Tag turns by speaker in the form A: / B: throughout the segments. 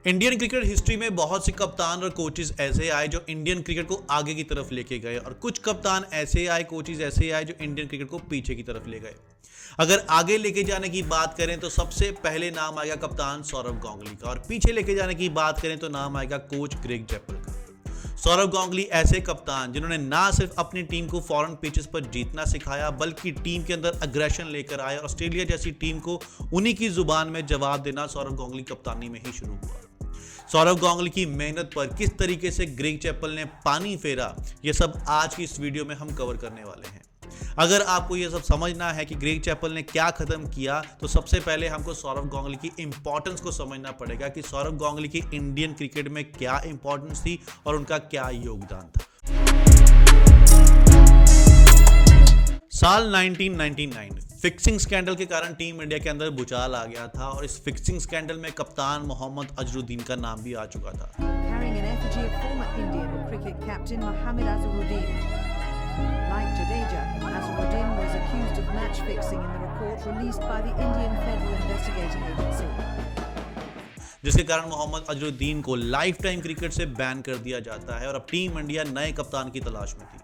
A: Indian cricket history में बहुत से कप्तान और कोचेज ऐसे आए जो इंडियन क्रिकेट को आगे की तरफ लेके गए और कुछ कप्तान ऐसे आए, कोचेज ऐसे आए जो इंडियन क्रिकेट को पीछे की तरफ ले गए। अगर आगे लेके जाने की बात करें तो सबसे पहले नाम आएगा कप्तान सौरव गांगुली का, और पीछे लेके जाने की बात करें तो नाम आएगा कोच ग्रेग चैपल का। सौरव गांगुली ऐसे कप्तान जिन्होंने ना सिर्फ अपनी टीम को फॉरेन पिचेस पर जीतना सिखाया, बल्कि टीम के अंदर अग्रेशन लेकर आए और ऑस्ट्रेलिया जैसी टीम को उन्हीं की जुबान में जवाब देना सौरव गांगुली कप्तानी में ही शुरू हुआ। सौरव गांगुली की मेहनत पर किस तरीके से ग्रेग चैपल ने पानी फेरा, ये सब आज की इस वीडियो में हम कवर करने वाले हैं। अगर आपको ये सब समझना है कि ग्रेग चैपल ने क्या खत्म किया, तो सबसे पहले हमको सौरव गांगुली की इंपॉर्टेंस को समझना पड़ेगा कि सौरव गांगुली की इंडियन क्रिकेट में क्या इंपॉर्टेंस थी और उनका क्या योगदान था। साल 1999 फिक्सिंग स्कैंडल के कारण टीम इंडिया के अंदर भूचाल आ गया था और इस फिक्सिंग स्कैंडल में कप्तान मोहम्मद अजहरुद्दीन का नाम भी आ चुका था।
B: Carrying an effigy of former Indian cricket captain Mohammad Azharuddin. Like Jadeja, Azharuddin was accused of match fixing in the report released by the Indian Federal Investigating Agency.
A: जिसके कारण मोहम्मद अजहरुद्दीन को लाइफ टाइम क्रिकेट से ban कर दिया जाता है और अब टीम इंडिया नए कप्तान की तलाश में थी।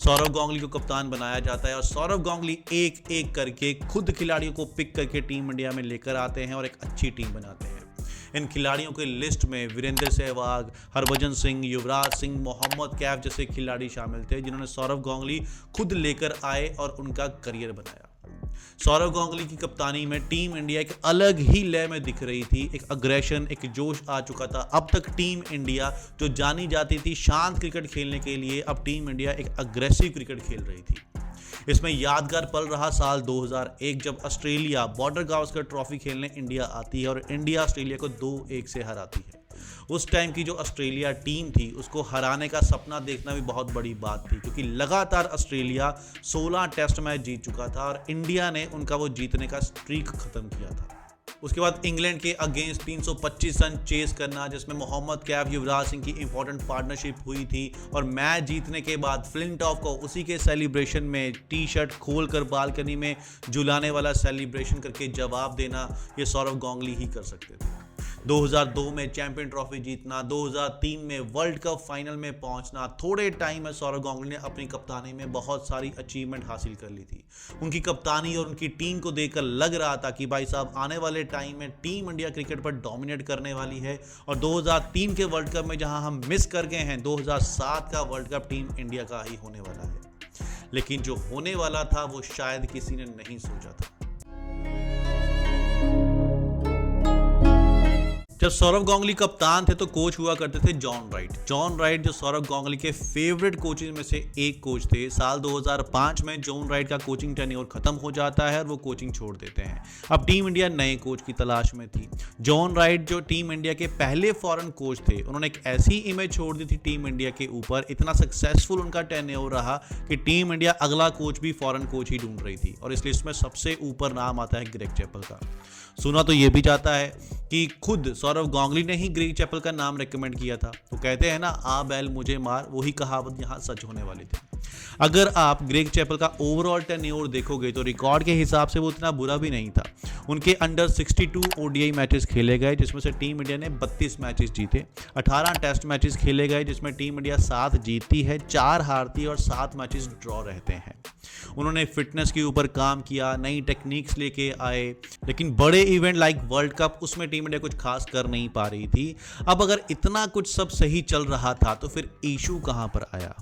A: सौरव गांगुली को कप्तान बनाया जाता है और सौरव गांगुली एक एक करके खुद खिलाड़ियों को पिक करके टीम इंडिया में लेकर आते हैं और एक अच्छी टीम बनाते हैं। इन खिलाड़ियों के लिस्ट में वीरेंद्र सहवाग, हरभजन सिंह, युवराज सिंह, मोहम्मद कैफ जैसे खिलाड़ी शामिल थे जिन्होंने सौरव गांगुली खुद लेकर आए और उनका करियर बनाया। सौरव गांगुली की कप्तानी में टीम इंडिया एक अलग ही लय में दिख रही थी, एक अग्रेशन, एक जोश आ चुका था। अब तक टीम इंडिया जो जानी जाती थी शांत क्रिकेट खेलने के लिए, अब टीम इंडिया एक अग्रेसिव क्रिकेट खेल रही थी। इसमें यादगार पल रहा साल 2001 जब ऑस्ट्रेलिया बॉर्डर गावस्कर ट्रॉफी खेलने इंडिया आती है और इंडिया ऑस्ट्रेलिया को 2-1 से हराती है। उस टाइम की जो ऑस्ट्रेलिया टीम थी उसको हराने का सपना देखना भी बहुत बड़ी बात थी, क्योंकि लगातार ऑस्ट्रेलिया 16 टेस्ट मैच जीत चुका था और इंडिया ने उनका वो जीतने का स्ट्रीक खत्म किया था। उसके बाद इंग्लैंड के अगेंस्ट 325 रन चेस करना, जिसमें मोहम्मद कैफ, युवराज सिंह की इंपॉर्टेंट पार्टनरशिप हुई थी और मैच जीतने के बाद फ्लिंटॉफ को उसी के सेलिब्रेशन में टी शर्ट खोल कर बालकनी में झुलाने वाला सेलिब्रेशन करके जवाब देना, ये सौरव गांगुली ही कर सकते थे। 2002 में चैंपियन ट्रॉफी जीतना, 2003 में वर्ल्ड कप फाइनल में पहुंचना, थोड़े टाइम में सौरव गांगुली ने अपनी कप्तानी में बहुत सारी अचीवमेंट हासिल कर ली थी। उनकी कप्तानी और उनकी टीम को देखकर लग रहा था कि भाई साहब आने वाले टाइम में टीम इंडिया क्रिकेट पर डोमिनेट करने वाली है और 2003 के वर्ल्ड कप में जहां हम मिस कर गए हैं, 2007 का वर्ल्ड कप टीम इंडिया का ही होने वाला है। लेकिन जो होने वाला था वो शायद किसी ने नहीं सोचा था। जब सौरव गांगुली कप्तान थे तो कोच हुआ करते थे जॉन राइट। जॉन राइट जो सौरव गांगुली के फेवरेट कोचेज में से एक कोच थे। साल 2005 में जॉन राइट का कोचिंग टेन्योर खत्म हो जाता है और वो कोचिंग छोड़ देते हैं। अब टीम इंडिया नए कोच की तलाश में थी। जॉन राइट जो टीम इंडिया के पहले फॉरेन कोच थे, उन्होंने एक ऐसी इमेज छोड़ दी थी टीम इंडिया के ऊपर, इतना सक्सेसफुल उनका टेन्योर रहा कि टीम इंडिया अगला कोच भी फॉरेन कोच ही ढूंढ रही थी और इस लिस्ट में सबसे ऊपर नाम आता है ग्रेग चैपल का। सुना तो ये भी जाता है कि खुद सौरव गांगुली ने ही ग्रेग चैपल का नाम रेकमेंड किया था। तो कहते हैं ना, आ बैल मुझे मार, वही कहावत यहाँ सच होने वाली थी। अगर आप ग्रेग चैपल का ओवरऑल टेन्योर देखोगे तो रिकॉर्ड के हिसाब से वो इतना बुरा भी नहीं था। उनके अंडर 62 ओडीआई मैचेस खेले गए जिसमें से टीम इंडिया ने 32 मैचेस जीते। 18 टेस्ट मैचेस खेले गए जिसमें टीम इंडिया 7 जीतती है, 4 हारती है और 7 मैचेस ड्रॉ रहते हैं। उन्होंने फिटनेस के ऊपर काम किया, नई टेक्निक्स लेके आए, लेकिन बड़े इवेंट लाइक वर्ल्ड कप उसमें टीम इंडिया कुछ खास कर नहीं पा रही थी। अब अगर इतना कुछ सब सही चल रहा था तो फिर इशू कहां पर आया?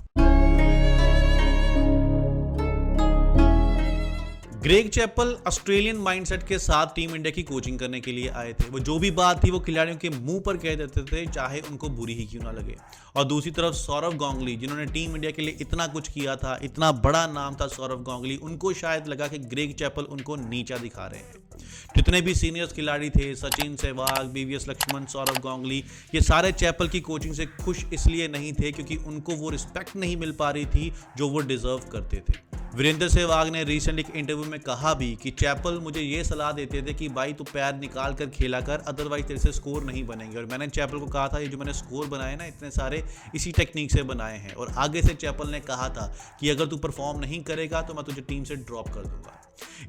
A: ग्रेग चैपल ऑस्ट्रेलियन माइंडसेट के साथ टीम इंडिया की कोचिंग करने के लिए आए थे। वो जो भी बात थी वो खिलाड़ियों के मुंह पर कह देते थे, चाहे उनको बुरी ही क्यों ना लगे। और दूसरी तरफ सौरव गांगुली जिन्होंने टीम इंडिया के लिए इतना कुछ किया था, इतना बड़ा नाम था सौरव गांगुली, उनको शायद लगा कि ग्रेग चैपल उनको नीचा दिखा रहे हैं। जितने भी सीनियर्स खिलाड़ी थे, सचिन, सहवाग, बीवीएस लक्ष्मण, सौरव गांगुली, ये सारे चैपल की कोचिंग से खुश इसलिए नहीं थे क्योंकि उनको वो रिस्पेक्ट नहीं मिल पा रही थी जो वो डिजर्व करते थे। वीरेंद्र सहवाग ने रिसेंटली एक इंटरव्यू में कहा भी कि चैपल मुझे ये सलाह देते थे कि भाई तू पैर निकाल कर खेला कर, अदरवाइज तेरे से स्कोर नहीं बनेंगे। और मैंने चैपल को कहा था ये जो मैंने स्कोर बनाए ना, इतने सारे इसी टेक्निक से बनाए हैं। और आगे से चैपल ने कहा था कि अगर तू परफॉर्म नहीं करेगा तो मैं तुझे टीम से ड्रॉप कर दूंगा।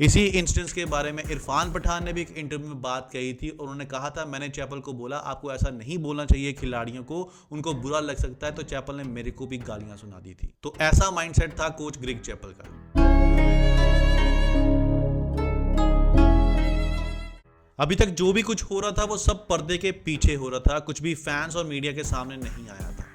A: इसी इंसिडेंस के बारे में इरफान पठान ने भी एक इंटरव्यू में बात कही थी और उन्होंने कहा था, मैंने चैपल को बोला आपको ऐसा नहीं बोलना चाहिए खिलाड़ियों को, उनको बुरा लग सकता है, तो चैपल ने मेरे को भी गालियां सुना दी थी। तो ऐसा माइंडसेट था कोच ग्रेग चैपल का। अभी तक जो भी कुछ हो रहा था वो सब पर्दे के पीछे हो रहा था, कुछ भी फैंस और मीडिया के सामने नहीं आया था।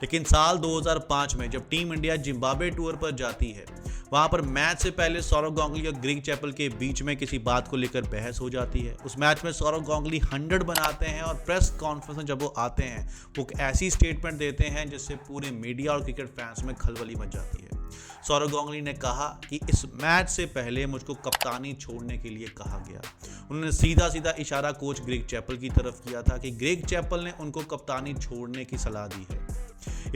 A: लेकिन साल 2005 में जब टीम इंडिया जिम्बाब्वे टूर पर जाती है, वहां पर मैच से पहले सौरव गांगुली और ग्रेग चैपल के बीच में किसी बात को लेकर बहस हो जाती है। उस मैच में सौरव गांगुली 100 बनाते हैं और प्रेस कॉन्फ्रेंस में जब वो आते हैं वो एक ऐसी स्टेटमेंट देते हैं जिससे पूरे मीडिया और क्रिकेट फैंस में खलबली मच जाती है। सौरव गांगुली ने कहा कि इस मैच से पहले मुझको कप्तानी छोड़ने के लिए कहा गया। उन्होंने सीधा सीधा इशारा कोच ग्रेग चैपल की तरफ किया था कि ग्रेग चैपल ने उनको कप्तानी छोड़ने की सलाह दी है।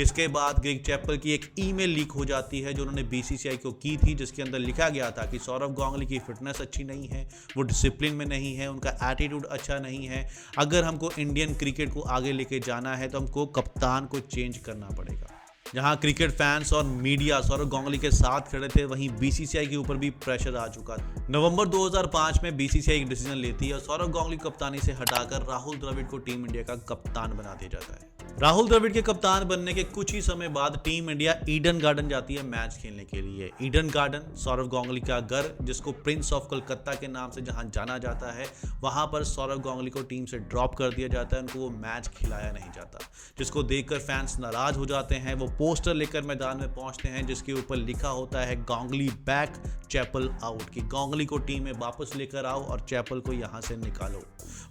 A: इसके बाद ग्रेग चैपल की एक ईमेल लीक हो जाती है जो उन्होंने बीसीसीआई को की थी, जिसके अंदर लिखा गया था कि सौरव गांगुली की फिटनेस अच्छी नहीं है, वो डिसिप्लिन में नहीं है, उनका एटीट्यूड अच्छा नहीं है। अगर हमको इंडियन क्रिकेट को आगे लेके जाना है तो हमको कप्तान को चेंज करना पड़ेगा। जहां क्रिकेट फैंस और मीडिया सौरव गांगुली के साथ खड़े थे, वहीं बीसीसीआई के ऊपर भी प्रेशर आ चुका था। नवंबर 2005 में बीसीसीआई एक डिसीजन लेती है और सौरव गांगुली कप्तानी से हटाकर राहुल द्रविड़ को टीम इंडिया का कप्तान बना दिया जाता है। राहुल द्रविड़ के कप्तान बनने के कुछ ही समय बाद टीम इंडिया ईडन गार्डन जाती है मैच खेलने के लिए। ईडन गार्डन सौरव गांगुली का घर, जिसको प्रिंस ऑफ कलकत्ता के नाम से जहां जाना जाता है, वहां पर सौरव गांगुली को टीम से ड्रॉप कर दिया जाता है। उनको वो मैच खिलाया नहीं जाता, जिसको देखकर फैंस नाराज हो जाते हैं। वो पोस्टर लेकर मैदान में पहुंचते हैं जिसके ऊपर लिखा होता है गांगुली बैक चैपल आउट, कि गांगुली को टीम में वापस लेकर आओ और चैपल को यहां से निकालो।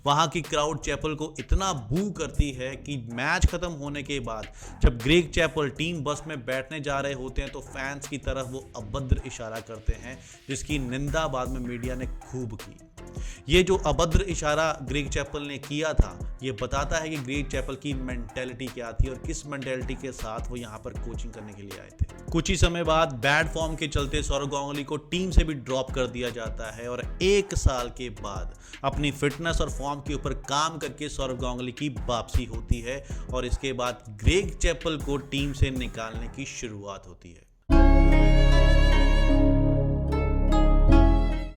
A: वहां की क्राउड चैपल को इतना बू करती है कि मैच खत्म होने के बाद जब ग्रेग चैपल टीम बस में बैठने जा रहे होते हैं तो फैंस की तरफ वो अभद्र इशारा करते हैं, जिसकी निंदा बाद में मीडिया ने खूब की। ये जो अभद्र इशारा ग्रेग चैपल ने किया था, ये बताता है कि ग्रेग चैपल की मेंटेलिटी क्या थी और किस मेंटेलिटी के साथ वो यहाँ पर कोचिंग करने के लिए आए थे। कुछ ही समय बाद बैड फॉर्म के चलते सौरव गांगुली को टीम से भी ड्रॉप कर दिया जाता है और 1 साल के बाद अपनी फिटनेस और फॉर्म के ऊपर काम करके सौरव गांगुली की वापसी होती है और इसके बाद ग्रेग चैपल को टीम से निकालने की शुरुआत होती है।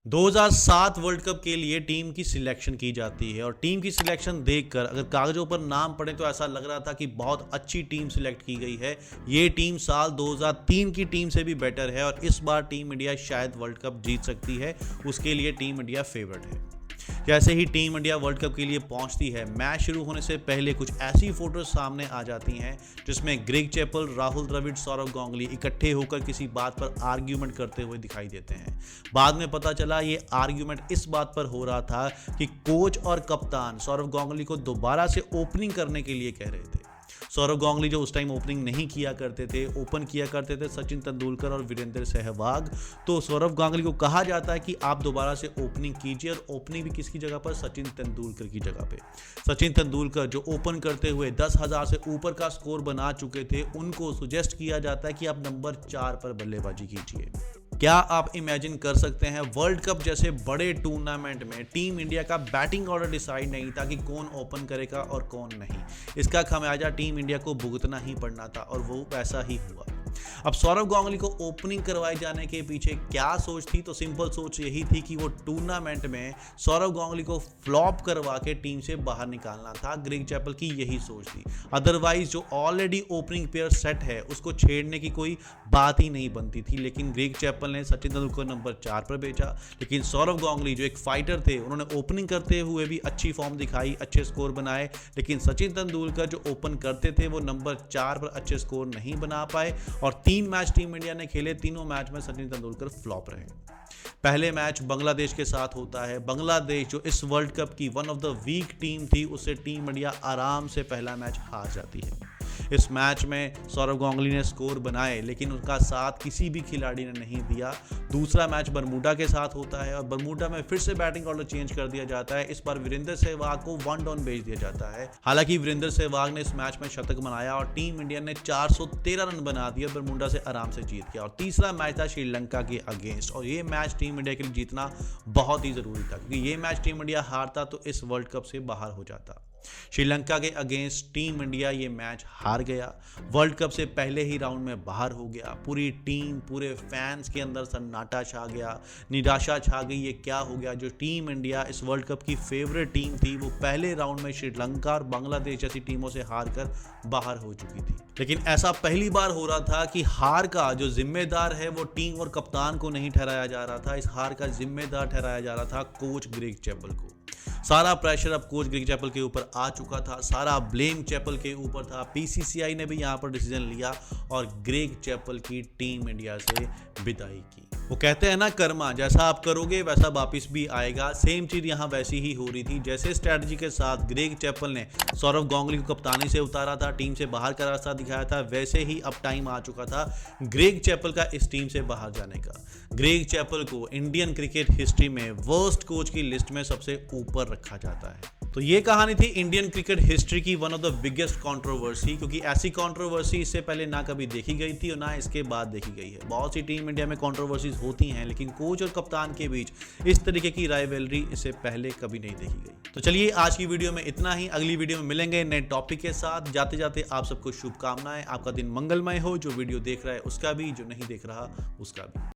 A: 2007 वर्ल्ड कप के लिए टीम की सिलेक्शन की जाती है और टीम की सिलेक्शन देखकर अगर कागजों पर नाम पढ़े तो ऐसा लग रहा था कि बहुत अच्छी टीम सिलेक्ट की गई है। ये टीम साल 2003 की टीम से भी बेटर है और इस बार टीम इंडिया शायद वर्ल्ड कप जीत सकती है, उसके लिए टीम इंडिया फेवरेट है। जैसे ही टीम इंडिया वर्ल्ड कप के लिए पहुंचती है, मैच शुरू होने से पहले कुछ ऐसी फोटोज सामने आ जाती हैं जिसमें ग्रेग चैपल, राहुल द्रविड़, सौरव गांगुली इकट्ठे होकर किसी बात पर आर्ग्यूमेंट करते हुए दिखाई देते हैं। बाद में पता चला ये आर्ग्यूमेंट इस बात पर हो रहा था कि कोच और कप्तान सौरव गांगुली को दोबारा से ओपनिंग करने के लिए कह रहे थे। सौरव गांगुली जो उस टाइम ओपनिंग नहीं किया करते थे, ओपन किया करते थे सचिन तेंदुलकर और वीरेंद्र सहवाग, तो सौरव गांगुली को कहा जाता है कि आप दोबारा से ओपनिंग कीजिए और ओपनिंग भी किसकी जगह पर, सचिन तेंदुलकर की जगह पे। सचिन तेंदुलकर जो ओपन करते हुए 10,000 से ऊपर का स्कोर बना चुके थे, उनको सुजेस्ट किया जाता है कि आप नंबर 4 पर बल्लेबाजी कीजिए। क्या आप इमेजिन कर सकते हैं, वर्ल्ड कप जैसे बड़े टूर्नामेंट में टीम इंडिया का बैटिंग ऑर्डर डिसाइड नहीं था कि कौन ओपन करेगा और कौन नहीं। इसका खमियाजा टीम इंडिया को भुगतना ही पड़ना था और वो वैसा ही हुआ। अब सौरव गांगुली को ओपनिंग करवाए जाने के पीछे क्या सोच थी, तो सिंपल सोच यही थी कि वो टूर्नामेंट में सौरव गांगुली को फ्लॉप करवा के टीम से बाहर निकालना था। ग्रेग चैपल की यही सोच थी। अदरवाइज जो ऑलरेडी ओपनिंग पेयर सेट है उसको छेड़ने की कोई बात ही नहीं बनती थी। लेकिन ग्रेग चैपल ने सचिन तेंदुलकर नंबर 4 पर भेजा, लेकिन सौरव गांगुली जो एक फाइटर थे, उन्होंने ओपनिंग करते हुए भी अच्छी फॉर्म दिखाई, अच्छे स्कोर बनाए, लेकिन सचिन तेंदुलकर जो ओपन करते थे वो नंबर 4 पर अच्छे स्कोर नहीं बना पाए और 3 मैच टीम इंडिया ने खेले, तीनों मैच में सचिन तेंदुलकर फ्लॉप रहे। पहले मैच बांग्लादेश के साथ होता है। बांग्लादेश जो इस वर्ल्ड कप की one of the week team थी, उससे टीम इंडिया आराम से पहला मैच हार जाती है। इस मैच में सौरव गांगुली ने स्कोर बनाए, लेकिन उनका साथ किसी भी खिलाड़ी ने नहीं दिया। दूसरा मैच बरमूडा के साथ होता है और बरमूडा में फिर से बैटिंग ऑर्डर चेंज कर दिया जाता है। इस बार वीरेंद्र सहवाग को 1 डाउन भेज दिया जाता है। हालांकि वीरेंद्र सहवाग ने इस मैच में शतक बनाया और टीम इंडिया ने 413 रन बना दिए, बरमूडा से आराम से जीत गया। और तीसरा मैच था श्रीलंका के अगेंस्ट और ये मैच टीम इंडिया के लिए जीतना बहुत ही जरूरी था, क्योंकि ये मैच टीम इंडिया हारता तो इस वर्ल्ड कप से बाहर हो जाता। श्रीलंका के अगेंस्ट टीम इंडिया ये मैच हार गया, वर्ल्ड कप से पहले ही राउंड में बाहर हो गया। पूरी टीम, पूरे फैंस के अंदर सन्नाटा छा गया, निराशा छा गई। ये क्या हो गया? जो टीम इंडिया इस वर्ल्ड कप की फेवरेट टीम थी, वो पहले राउंड में श्रीलंका और बांग्लादेश जैसी टीमों से हार कर बाहर हो चुकी थी। लेकिन ऐसा पहली बार हो रहा था कि हार का जो जिम्मेदार है वो टीम और कप्तान को नहीं ठहराया जा रहा था। इस हार का जिम्मेदार ठहराया जा रहा था कोच ग्रेग चैपल को। सारा प्रेशर अब कोच ग्रेग चैपल के ऊपर आ चुका था, सारा ब्लेम चैपल के ऊपर था। पीसीसीआई ने भी यहाँ पर डिसीजन लिया और ग्रेग चैपल की टीम इंडिया से विदाई की। वो कहते हैं ना, कर्मा जैसा आप करोगे वैसा वापस भी आएगा। सेम चीज़ यहाँ वैसी ही हो रही थी। जैसे स्ट्रैटेजी के साथ ग्रेग चैपल ने सौरव गांगुली को कप्तानी से उतारा था, टीम से बाहर का रास्ता दिखाया था, वैसे ही अब टाइम आ चुका था ग्रेग चैपल का इस टीम से बाहर जाने का। ग्रेग चैपल को इंडियन क्रिकेट हिस्ट्री में वर्स्ट कोच की लिस्ट में सबसे ऊपर रखा जाता है। तो ये कहानी थी इंडियन क्रिकेट हिस्ट्री की one of the biggest controversy, क्योंकि ऐसी कंट्रोवर्सी इससे पहले ना कभी देखी गई थी और ना इसके बाद देखी गई है। बहुत सी टीम इंडिया में कंट्रोवर्सीज होती हैं, लेकिन कोच और कप्तान के बीच इस तरीके की राइवलरी इससे पहले कभी नहीं देखी गई। तो चलिए आज की वीडियो में इतना ही। अगली वीडियो में मिलेंगे नए टॉपिक के साथ। जाते जाते आप सबको शुभकामनाएं। आपका दिन मंगलमय हो। जो वीडियो देख रहा है उसका भी, जो नहीं देख रहा उसका भी।